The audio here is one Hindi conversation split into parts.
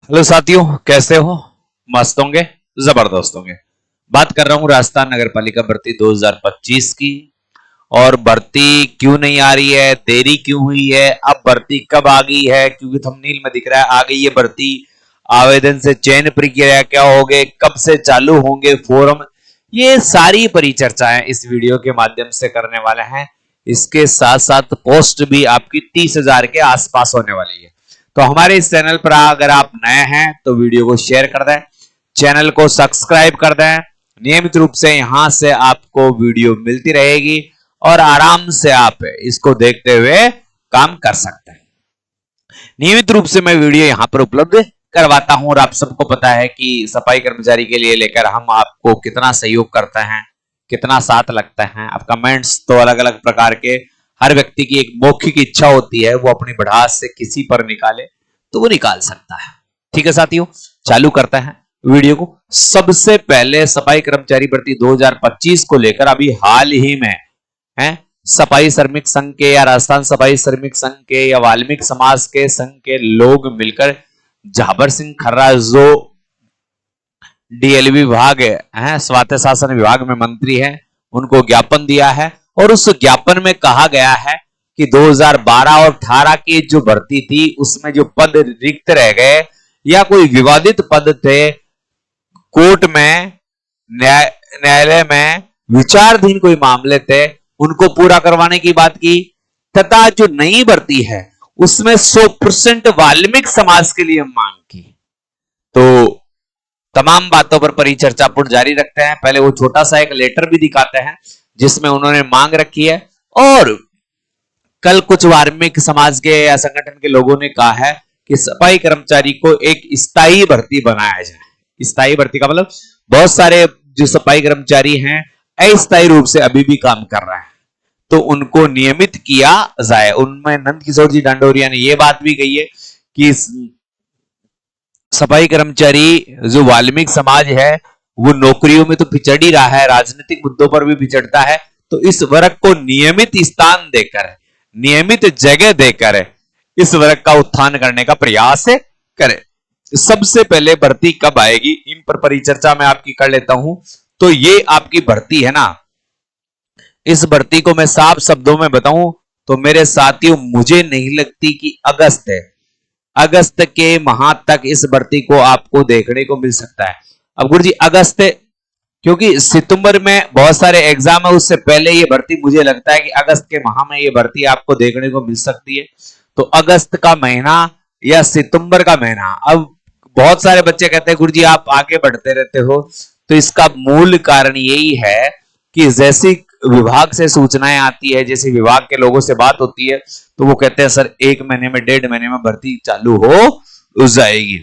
हेलो साथियों, कैसे हो? मस्त होंगे, जबरदस्त होंगे। बात कर रहा हूं राजस्थान नगर पालिका भर्ती 2025 की। और भर्ती क्यों नहीं आ रही है, देरी क्यों हुई है, अब भर्ती कब आ गई है? क्योंकि थंबनेल में दिख रहा है आ गई है भर्ती। आवेदन से चयन प्रक्रिया क्या होगे, कब से चालू होंगे फॉर्म, ये सारी परिचर्चाएं इस वीडियो के माध्यम से करने वाले हैं। इसके साथ साथ पोस्ट भी आपकी 30,000 के आसपास होने वाली है। तो हमारे इस चैनल पर अगर आप नए हैं तो वीडियो को शेयर कर दें, चैनल को सब्सक्राइब कर दें। नियमित रूप से यहां से आपको वीडियो मिलती रहेगी और आराम से आप इसको देखते हुए काम कर सकते हैं। नियमित रूप से मैं वीडियो यहां पर उपलब्ध करवाता हूं और आप सबको पता है कि सफाई कर्मचारी के लिए लेकर हम आपको कितना सहयोग करते हैं, कितना साथ लगता है। अब कमेंट्स तो अलग अलग प्रकार के, हर व्यक्ति की एक मौखिक इच्छा होती है, वो अपनी बढ़ास से किसी पर निकाले तो वो निकाल सकता है। ठीक है साथियों, चालू करते हैं वीडियो को। सबसे पहले सफाई कर्मचारी भर्ती 2025 को लेकर अभी हाल ही में है सफाई श्रमिक संघ के या राजस्थान सफाई श्रमिक संघ के या वाल्मीकि समाज के संघ के लोग मिलकर झाबर सिंह खर्रा जो डीएलवी विभाग है, स्वायत्त शासन विभाग में मंत्री है, उनको ज्ञापन दिया है। और उस ज्ञापन में कहा गया है कि 2012 और 18 की जो भर्ती थी उसमें जो पद रिक्त रह गए या कोई विवादित पद थे, कोर्ट में, न्यायालय में विचाराधीन कोई मामले थे, उनको पूरा करवाने की बात की। तथा जो नई भर्ती है उसमें 100% वाल्मीकि समाज के लिए मांग की। तो तमाम बातों पर परिचर्चा पुट जारी रखते हैं। पहले वो छोटा सा एक लेटर भी दिखाते हैं जिसमें उन्होंने मांग रखी है। और कल कुछ वाल्मीकि समाज के या संगठन के लोगों ने कहा है कि सफाई कर्मचारी को एक स्थायी भर्ती बनाया जाए। स्थायी भर्ती का मतलब बहुत सारे जो सफाई कर्मचारी हैं अस्थायी रूप से अभी भी काम कर रहे हैं, तो उनको नियमित किया जाए। उनमें नंद किशोर जी डांडोरिया ने यह बात भी कही है कि सफाई कर्मचारी जो वाल्मीकि समाज है वो नौकरियों में तो पिछड़ ही रहा है, राजनीतिक मुद्दों पर भी पिछड़ता है। तो इस वर्ग को नियमित स्थान देकर, नियमित जगह देकर इस वर्ग का उत्थान करने का प्रयास करें। सबसे पहले भर्ती कब आएगी, इन पर परिचर्चा मैं आपकी कर लेता हूं। तो ये आपकी भर्ती है ना, इस भर्ती को मैं साफ शब्दों में बताऊं तो मेरे साथियों, मुझे नहीं लगती कि अगस्त है, अगस्त के माह तक इस भर्ती को आपको देखने को मिल सकता है। अब गुरु जी अगस्त, क्योंकि सितंबर में बहुत सारे एग्जाम है, उससे पहले ये भर्ती मुझे लगता है कि अगस्त के माह में ये भर्ती आपको देखने को मिल सकती है। तो अगस्त का महीना या सितंबर का महीना। अब बहुत सारे बच्चे कहते हैं गुरु जी आप आगे बढ़ते रहते हो, तो इसका मूल कारण यही है कि जैसी विभाग से सूचनाएं आती है, जैसे विभाग के लोगों से बात होती है, तो वो कहते हैं सर 1 महीने में, 1.5 महीने में भर्ती चालू हो जाएगी।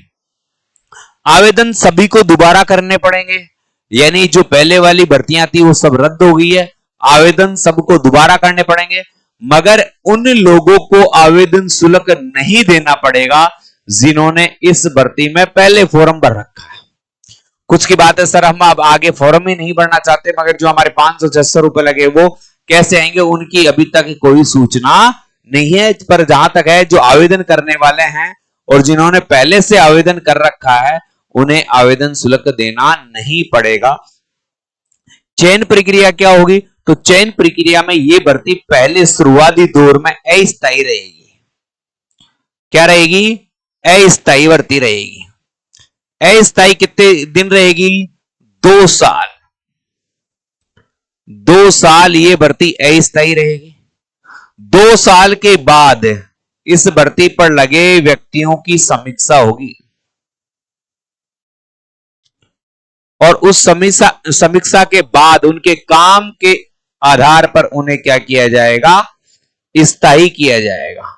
आवेदन सभी को दोबारा करने पड़ेंगे, यानी जो पहले वाली भर्तियां थी वो सब रद्द हो गई है। आवेदन सबको दोबारा करने पड़ेंगे, मगर उन लोगों को आवेदन शुल्क नहीं देना पड़ेगा जिन्होंने इस भर्ती में पहले फॉर्म भर रखा है। कुछ की बात है सर हम अब आगे फॉर्म ही नहीं भरना चाहते, मगर जो हमारे 500-600 रुपए लगे वो कैसे आएंगे, उनकी अभी तक कोई सूचना नहीं है। पर जहां तक है जो आवेदन करने वाले हैं और जिन्होंने पहले से आवेदन कर रखा है उन्हें आवेदन शुल्क देना नहीं पड़ेगा। चयन प्रक्रिया क्या होगी, तो चयन प्रक्रिया में यह भर्ती पहले शुरुआती दौर में अस्थायी रहेगी। क्या रहेगी? अस्थायी भर्ती रहेगी। अस्थायी कितने दिन रहेगी? 2 साल। 2 साल ये भर्ती अस्थायी रहेगी। 2 साल के बाद इस भर्ती पर लगे व्यक्तियों की समीक्षा होगी और उस समीक्षा के बाद उनके काम के आधार पर उन्हें क्या किया जाएगा? स्थायी किया जाएगा।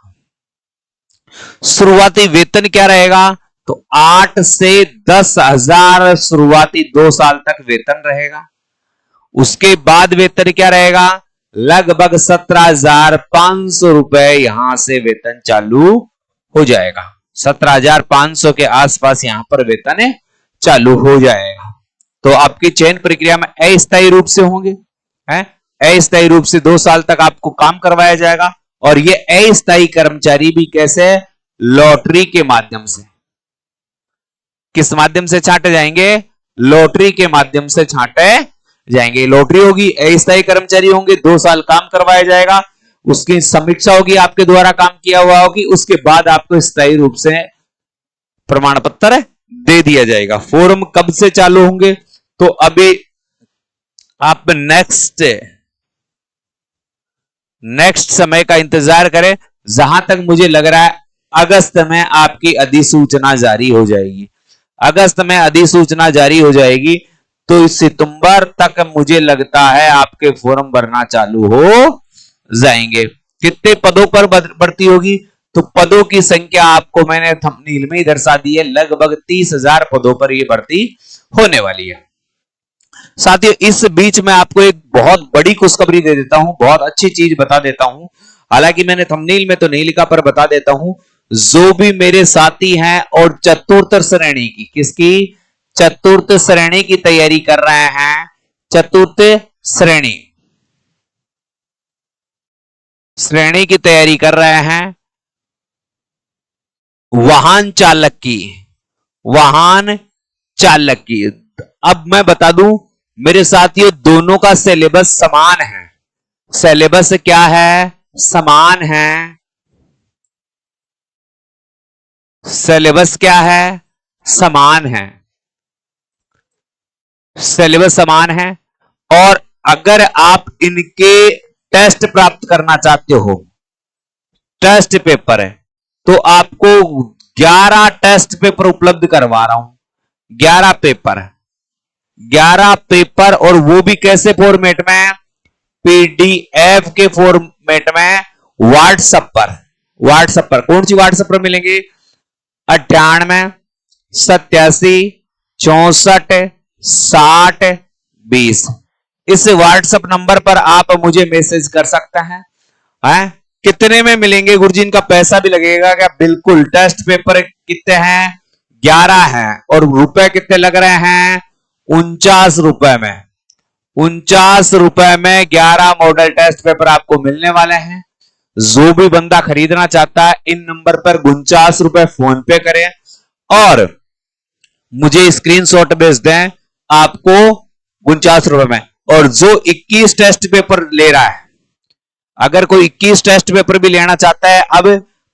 शुरुआती वेतन क्या रहेगा? तो 8 से 10,000 शुरुआती 2 साल तक वेतन रहेगा। उसके बाद वेतन क्या रहेगा? लगभग 17,500 रुपए यहां से वेतन चालू हो जाएगा। 17,500 के आसपास यहां पर वेतन चालू हो जाएगा। तो आपकी चयन प्रक्रिया में अस्थायी रूप से होंगे, अस्थायी रूप से 2 साल तक आपको काम करवाया जाएगा। और ये अस्थायी कर्मचारी भी कैसे? लॉटरी के माध्यम से। किस माध्यम से छांटे जाएंगे? लॉटरी के माध्यम से छांटे जाएंगे। लॉटरी होगी, अस्थायी कर्मचारी होंगे, 2 साल काम करवाया जाएगा, उसकी समीक्षा होगी, आपके द्वारा काम किया हुआ होगी, उसके बाद आपको स्थायी रूप से प्रमाण पत्र दे दिया जाएगा। फॉर्म कब से चालू होंगे? तो अभी आप नेक्स्ट समय का इंतजार करें। जहां तक मुझे लग रहा है अगस्त में आपकी अधिसूचना जारी हो जाएगी। अगस्त में अधिसूचना जारी हो जाएगी तो सितंबर तक मुझे लगता है आपके फॉर्म भरना चालू हो जाएंगे। कितने पदों पर भर्ती होगी? तो पदों की संख्या आपको मैंने थंबनेल में ही दर्शा दी है, लगभग 30,000 पदों पर यह भर्ती होने वाली है। साथियों, इस बीच में आपको एक बहुत बड़ी खुशखबरी दे देता हूं, बहुत अच्छी चीज बता देता हूं। हालांकि मैंने थंबनेल में तो नहीं लिखा, पर बता देता हूं। जो भी मेरे साथी हैं और चतुर्थ श्रेणी की, किसकी? चतुर्थ श्रेणी की तैयारी कर रहे हैं, चतुर्थ श्रेणी की तैयारी कर रहे हैं, वाहन चालक की। अब मैं बता दूं मेरे साथियों, दोनों का सिलेबस समान है। सिलेबस क्या है? समान है। सिलेबस क्या है? समान है। सिलेबस समान है। और अगर आप इनके टेस्ट प्राप्त करना चाहते हो, टेस्ट पेपर है, तो आपको 11 टेस्ट पेपर उपलब्ध करवा रहा हूं। 11 पेपर, और वो भी कैसे फॉर्मेट में? पीडीएफ के फॉर्मेट में, व्हाट्सएप पर। कौन सी व्हाट्सएप पर मिलेंगे? 98 87 64 60 20। इस व्हाट्सएप नंबर पर आप मुझे मैसेज कर सकते हैं। कितने में मिलेंगे गुरुजी? इनका पैसा भी लगेगा क्या? बिल्कुल। टेस्ट पेपर कितने हैं? 11 हैं। और रुपए कितने लग रहे हैं? 49 रुपए में। 49 रुपए में 11 मॉडल टेस्ट पेपर आपको मिलने वाले हैं। जो भी बंदा खरीदना चाहता है, इन नंबर पर 49 रुपए फोन पे करें और मुझे स्क्रीनशॉट भेज दें, आपको 49 रुपए में। और जो 21 टेस्ट पेपर ले रहा है, अगर कोई 21 टेस्ट पेपर भी लेना चाहता है अब,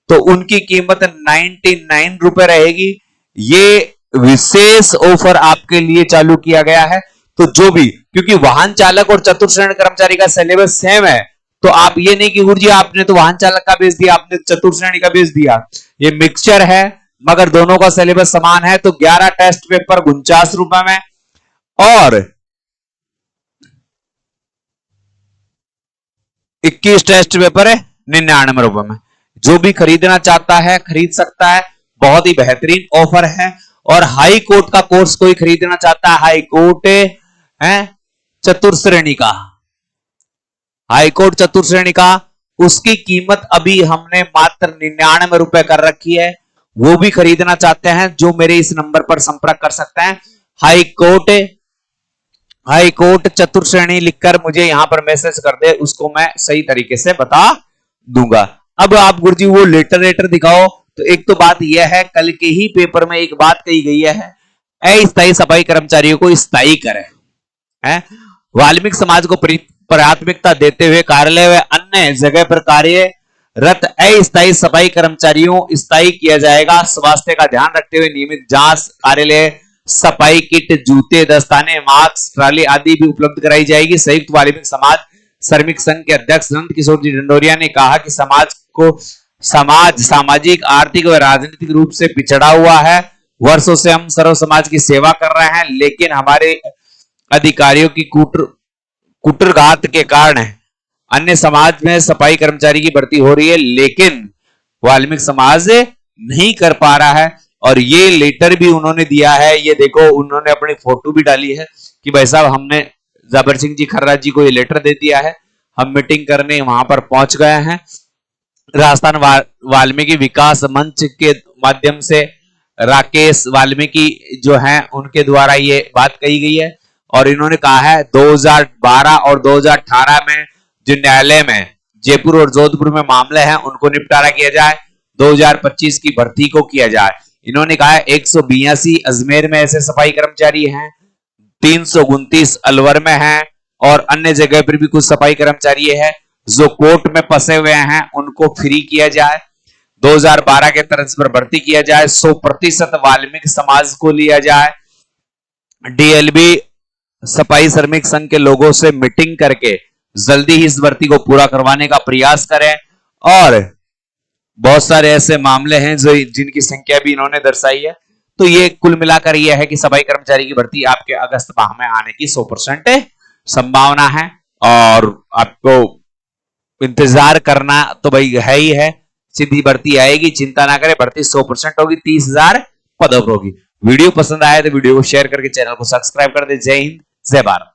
तो उनकी कीमत 99 रुपए रहेगी। ये विशेष ऑफर आपके लिए चालू किया गया है। तो जो भी, क्योंकि वाहन चालक और चतुर्थ श्रेणी कर्मचारी का सिलेबस सेम है, तो आप ये नहीं कि गुरुजी आपने तो वाहन चालक का भेज दिया, आपने चतुर्थ श्रेणी का भेज दिया। ये मिक्सचर है, मगर दोनों का सिलेबस समान है। तो 11 टेस्ट पेपर 49 रुपए में और 21 टेस्ट पेपर है 99 रुपए में। जो भी खरीदना चाहता है खरीद सकता है। बहुत ही बेहतरीन ऑफर है। और हाई कोर्ट का कोर्स कोई खरीदना चाहता है, हाई कोर्ट है चतुर्थ श्रेणी का, हाई कोर्ट चतुर्थ श्रेणी का, उसकी कीमत अभी हमने मात्र 99 रुपए कर रखी है। वो भी खरीदना चाहते हैं जो मेरे इस नंबर पर संपर्क कर सकते हैं। हाई कोर्ट चतुर्थ श्रेणी लिखकर मुझे यहां पर मैसेज कर दे, उसको मैं सही तरीके से बता दूंगा। अब आप गुरुजी वो लेटर दिखाओ। तो एक तो बात यह है, कल के ही पेपर में एक बात कही गई है, अस्थायी सफाई कर्मचारियों को स्थायी करें। वाल्मीकि समाज को प्राथमिकता देते हुए कार्यालय व अन्य जगह पर कार्यरत अस्थायी सफाई कर्मचारियों स्थायी किया जाएगा। स्वास्थ्य का ध्यान रखते हुए नियमित जांच, कार्यालय सफाई किट, जूते, दस्ताने, मास्क, ट्राली आदि भी उपलब्ध कराई जाएगी। संयुक्त वाल्मीकि समाज श्रमिक संघ के अध्यक्ष नंद किशोर जी डंडोरिया ने कहा कि समाज सामाजिक, आर्थिक व राजनीतिक रूप से पिछड़ा हुआ है। वर्षों से हम सर्व समाज की सेवा कर रहे हैं, लेकिन हमारे अधिकारियों की कुटरघात के कारण अन्य समाज में सफाई कर्मचारी की भर्ती हो रही है, लेकिन वाल्मीकि समाज नहीं कर पा रहा है। और ये लेटर भी उन्होंने दिया है, ये देखो उन्होंने अपनी फोटो भी डाली है कि भाई साहब हमने जाबर सिंह जी खर्रा जी को ये लेटर दे दिया है, हम मीटिंग करने वहां पर पहुंच गए हैं। राजस्थान वाल्मीकि विकास मंच के माध्यम से राकेश वाल्मीकि जो हैं उनके द्वारा ये बात कही गई है। और इन्होंने कहा है 2012 और 2018 में जो न्यायालय में जयपुर और जोधपुर में मामले हैं उनको निपटारा किया जाए, 2025 की भर्ती को किया जाए। इन्होंने कहा है 182 अजमेर में ऐसे सफाई कर्मचारी हैं, 329 अलवर में हैं और अन्य जगह पर भी कुछ सफाई कर्मचारी है जो कोर्ट में फंसे हुए हैं, उनको फ्री किया जाए। 2012 के तर्ज पर भर्ती किया जाए। 100% वाल्मीकि समाज को लिया जाए। डीएलबी सफाई श्रमिक संघ के लोगों से मीटिंग करके जल्दी ही इस भर्ती को पूरा करवाने का प्रयास करें। और बहुत सारे ऐसे मामले हैं जो जिनकी संख्या भी इन्होंने दर्शाई है। तो ये कुल मिलाकर यह है कि सफाई कर्मचारी की भर्ती आपके अगस्त माह में आने की 100% संभावना है और आपको इंतजार करना तो भाई है ही है। सीधी भर्ती आएगी, चिंता ना करें, भर्ती 100% होगी, 30,000 पदों पर होगी। वीडियो पसंद आए तो वीडियो को शेयर करके चैनल को सब्सक्राइब कर दे। जय हिंद, जय भारत।